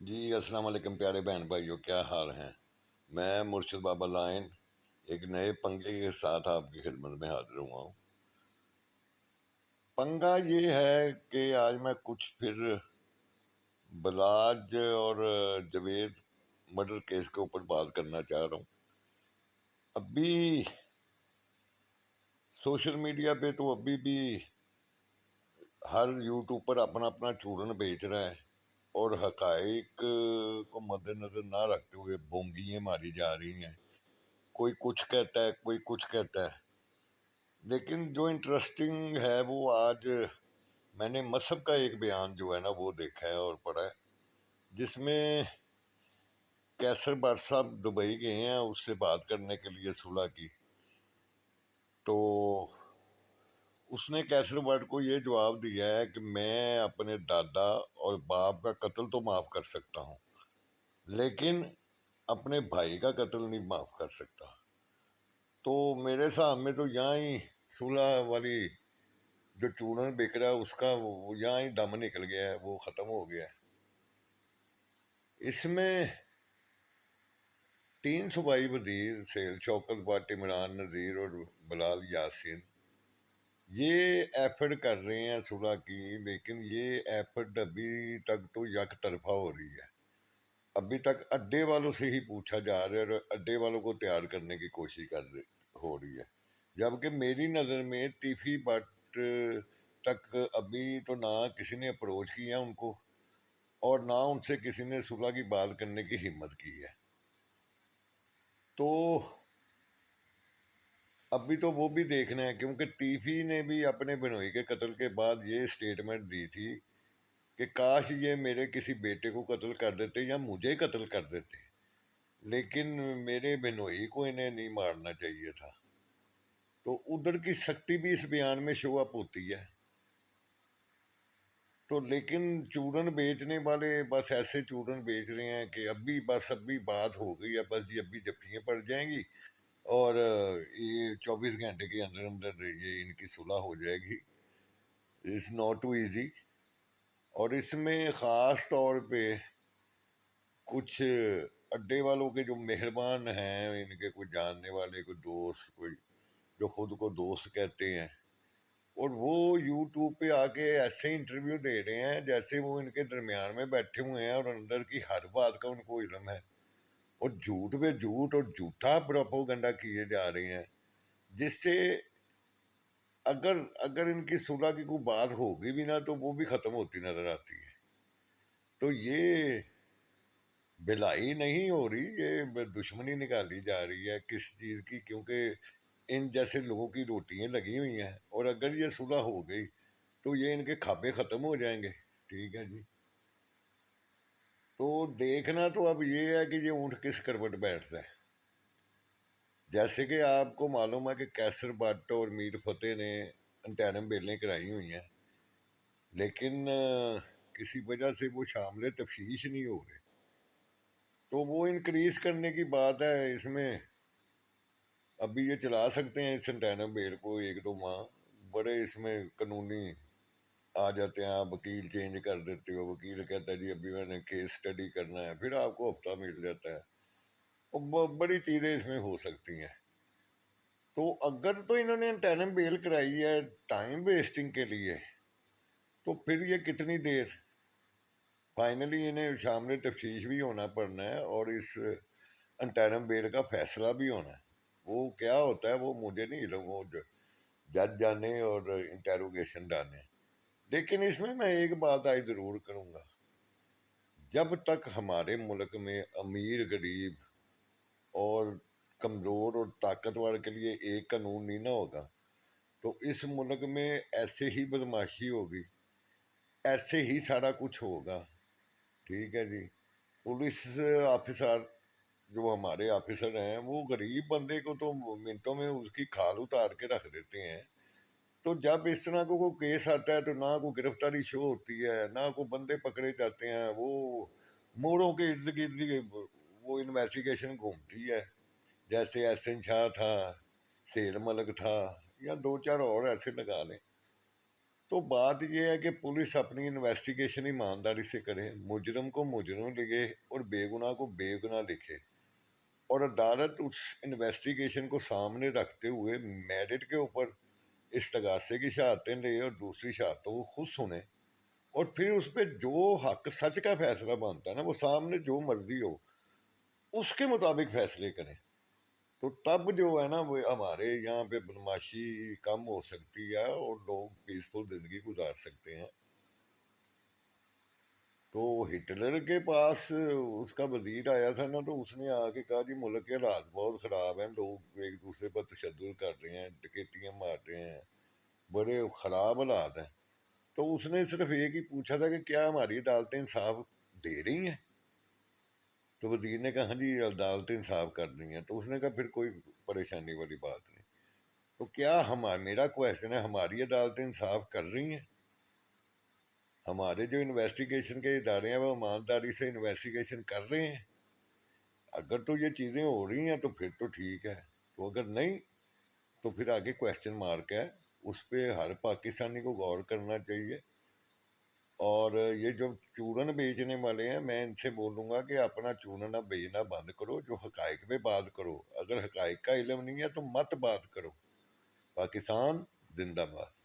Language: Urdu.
جی السلام علیکم پیارے بہن بھائیوں، کیا حال ہیں؟ میں مرشد بابا لائن ایک نئے پنگے کے ساتھ آپ کی خدمت میں حاضر ہوا ہوں۔ پنگا یہ ہے کہ آج میں کچھ پھر بلاج اور جوید مرڈر کیس کے اوپر بات کرنا چاہ رہا ہوں۔ ابھی سوشل میڈیا پہ تو ابھی بھی ہر یوٹیوبر اپنا اپنا چورن بیچ رہا ہے اور حقائق کو مد نظر نہ رکھتے ہوئے بونگیاں ماری جا رہی ہیں۔ کوئی کچھ کہتا ہے، کوئی کچھ کہتا ہے، لیکن جو انٹرسٹنگ ہے وہ آج میں نے مذہب کا ایک بیان جو ہے نا وہ دیکھا ہے اور پڑھا ہے، جس میں کیسر بٹ صاحب دبئی گئے ہیں اس سے بات کرنے کے لیے صلح کی۔ تو اس نے کیسر بٹ کو یہ جواب دیا ہے کہ میں اپنے دادا اور باپ کا قتل تو معاف کر سکتا ہوں، لیکن اپنے بھائی کا قتل نہیں معاف کر سکتا۔ تو میرے سامنے تو یہاں ہی صلح والی جو چورن بک رہا ہے اس کا یہاں ہی دم نکل گیا ہے، وہ ختم ہو گیا ہے۔ اس میں 3 صوبائی وزیر سیل شوکت بٹ، عمران نذیر اور بلال یاسین یہ ایفرٹ کر رہے ہیں صلح کی، لیکن یہ ایفرٹ ابھی تک تو یک طرفہ ہو رہی ہے۔ ابھی تک اڈے والوں سے ہی پوچھا جا رہا ہے اور اڈے والوں کو تیار کرنے کی کوشش ہو رہی ہے، جبکہ میری نظر میں تیفی بٹ تک ابھی تو نہ کسی نے اپروچ کیا ان کو اور نہ ان سے کسی نے صلح کی بات کرنے کی ہمت کی ہے۔ تو ابھی تو وہ بھی دیکھنا ہے، کیونکہ تیفی نے بھی اپنے بنوئی کے قتل کے بعد یہ سٹیٹمنٹ دی تھی کہ کاش یہ میرے کسی بیٹے کو قتل کر دیتے یا مجھے قتل کر دیتے، لیکن میرے بنوئی کو انہیں نہیں مارنا چاہیے تھا۔ تو ادھر کی سختی بھی اس بیان میں شو اپ ہوتی ہے۔ تو لیکن چورن بیچنے والے بس ایسے چورن بیچ رہے ہیں کہ ابھی بات ہو گئی ہے، بس جی ابھی جفیاں پڑ جائیں گی اور یہ 24 گھنٹے کے اندر اندر یہ ان کی صلح ہو جائے گی۔ It's not too easy. اور اس میں خاص طور پہ کچھ اڈے والوں کے جو مہربان ہیں، ان کے کوئی جاننے والے، کوئی دوست، کوئی جو خود کو دوست کہتے ہیں، اور وہ یوٹیوب پہ آ کے ایسے انٹرویو دے رہے ہیں جیسے وہ ان کے درمیان میں بیٹھے ہوئے ہیں اور اندر کی ہر بات کا ان کو علم ہے، اور جھوٹ پہ جھوٹ اور جھوٹا پروپیگنڈا کیے جا رہے ہیں، جس سے اگر ان کی صلح کی کوئی بات ہوگی بھی نہ تو وہ بھی ختم ہوتی نظر آتی ہے۔ تو یہ بھلائی نہیں ہو رہی، یہ دشمنی نکالی جا رہی ہے کس چیز کی، کیونکہ ان جیسے لوگوں کی روٹیاں لگی ہوئی ہیں، اور اگر یہ صلح ہو گئی تو یہ ان کے کھابے ختم ہو جائیں گے۔ ٹھیک ہے جی۔ تو دیکھنا تو اب یہ ہے کہ یہ اونٹ کس کروٹ بیٹھتا ہے۔ جیسے کہ آپ کو معلوم ہے کہ کیسر بٹ اور میر فتح نے انٹرم بیلیں کرائی ہوئی ہیں، لیکن کسی وجہ سے وہ شامل تفتیش نہیں ہو رہے۔ تو وہ انکریز کرنے کی بات ہے اس میں۔ ابھی یہ چلا سکتے ہیں اس انٹرم بیل کو 1-2 ماہ، بڑے اس میں قانونی آ جاتے ہیں، آپ وکیل چینج کر دیتے ہو، وکیل کہتا ہے جی ابھی میں نے کیس سٹڈی کرنا ہے، پھر آپ کو ہفتہ مل جاتا ہے، اور بڑی چیزیں اس میں ہو سکتی ہیں۔ تو اگر تو انہوں نے انٹرم بیل کرائی ہے ٹائم ویسٹنگ کے لیے، تو پھر یہ کتنی دیر؟ فائنلی انہیں شامل تفتیش بھی ہونا پڑنا ہے اور اس انٹرم بیل کا فیصلہ بھی ہونا ہے۔ وہ کیا ہوتا ہے وہ مجھے نہیں علم، وہ جج جانے اور انٹیروگیشن ڈالنے۔ لیکن اس میں ایک بات آج ضرور کروں گا، جب تک ہمارے ملک میں امیر غریب اور کمزور اور طاقتور کے لیے ایک قانون نہیں نہ ہوگا تو اس ملک میں ایسے ہی بدماشی ہوگی، ایسے ہی سارا کچھ ہوگا۔ ٹھیک ہے جی۔ پولیس آفیسر جو ہمارے آفیسر ہیں وہ غریب بندے کو تو منٹوں میں اس کی کھال اتار کے رکھ دیتے ہیں۔ تو جب اس طرح کو کوئی کیس آتا ہے تو نہ کوئی گرفتاری شو ہوتی ہے، نہ کوئی بندے پکڑے جاتے ہیں، وہ موڑوں کے ارد گرد وہ انویسٹیگیشن گھومتی ہے، جیسے احسن شاہ تھا، سیل ملک تھا، یا 2-4 اور ایسے لگا لیں۔ تو بات یہ ہے کہ پولیس اپنی انویسٹیگیشن ایمانداری سے کرے، مجرم کو مجرم لکھے اور بے گناہ کو بے گناہ لکھے، اور عدالت اس انویسٹیگیشن کو سامنے رکھتے ہوئے میرٹ کے اوپر استغاثے کی شہادتیں لے اور دوسری شہادتوں کو خود سنے، اور پھر اس پہ جو حق سچ کا فیصلہ بنتا ہے نا، وہ سامنے جو مرضی ہو اس کے مطابق فیصلے کریں۔ تو تب جو ہے نا، وہ ہمارے یہاں پہ بدماشی کم ہو سکتی ہے اور لوگ پیسفل زندگی گزار سکتے ہیں۔ تو ہٹلر کے پاس اس کا وزیر آیا تھا نا، تو اس نے آ کے کہا جی ملک کے حالات بہت خراب ہیں، لوگ ایک دوسرے پر تشدد کر رہے ہیں، ڈکیتیاں مار رہے ہیں، بڑے خراب حالات ہیں۔ تو اس نے صرف ایک ہی پوچھا تھا کہ کیا ہماری عدالتیں انصاف دے رہی ہیں؟ تو وزیر نے کہا ہاں جی عدالتیں انصاف کر رہی ہیں۔ تو اس نے کہا پھر کوئی پریشانی والی بات نہیں۔ تو کیا میرا کویشچن ہے، ہماری عدالتیں انصاف کر رہی ہیں؟ ہمارے جو انویسٹیگیشن کے ادارے ہیں وہ ایمانداری سے انویسٹیگیشن کر رہے ہیں؟ اگر تو یہ چیزیں ہو رہی ہیں تو پھر تو ٹھیک ہے، تو اگر نہیں تو پھر آگے کویشچن مارک ہے۔ اس پہ ہر پاکستانی کو غور کرنا چاہیے۔ اور یہ جو چورن بیچنے والے ہیں، میں ان سے بولوں گا کہ اپنا چورن اب بیچنا بند کرو، جو حقائق پہ بات کرو۔ اگر حقائق کا علم نہیں ہے تو مت بات کرو۔ پاکستان زندہ باد۔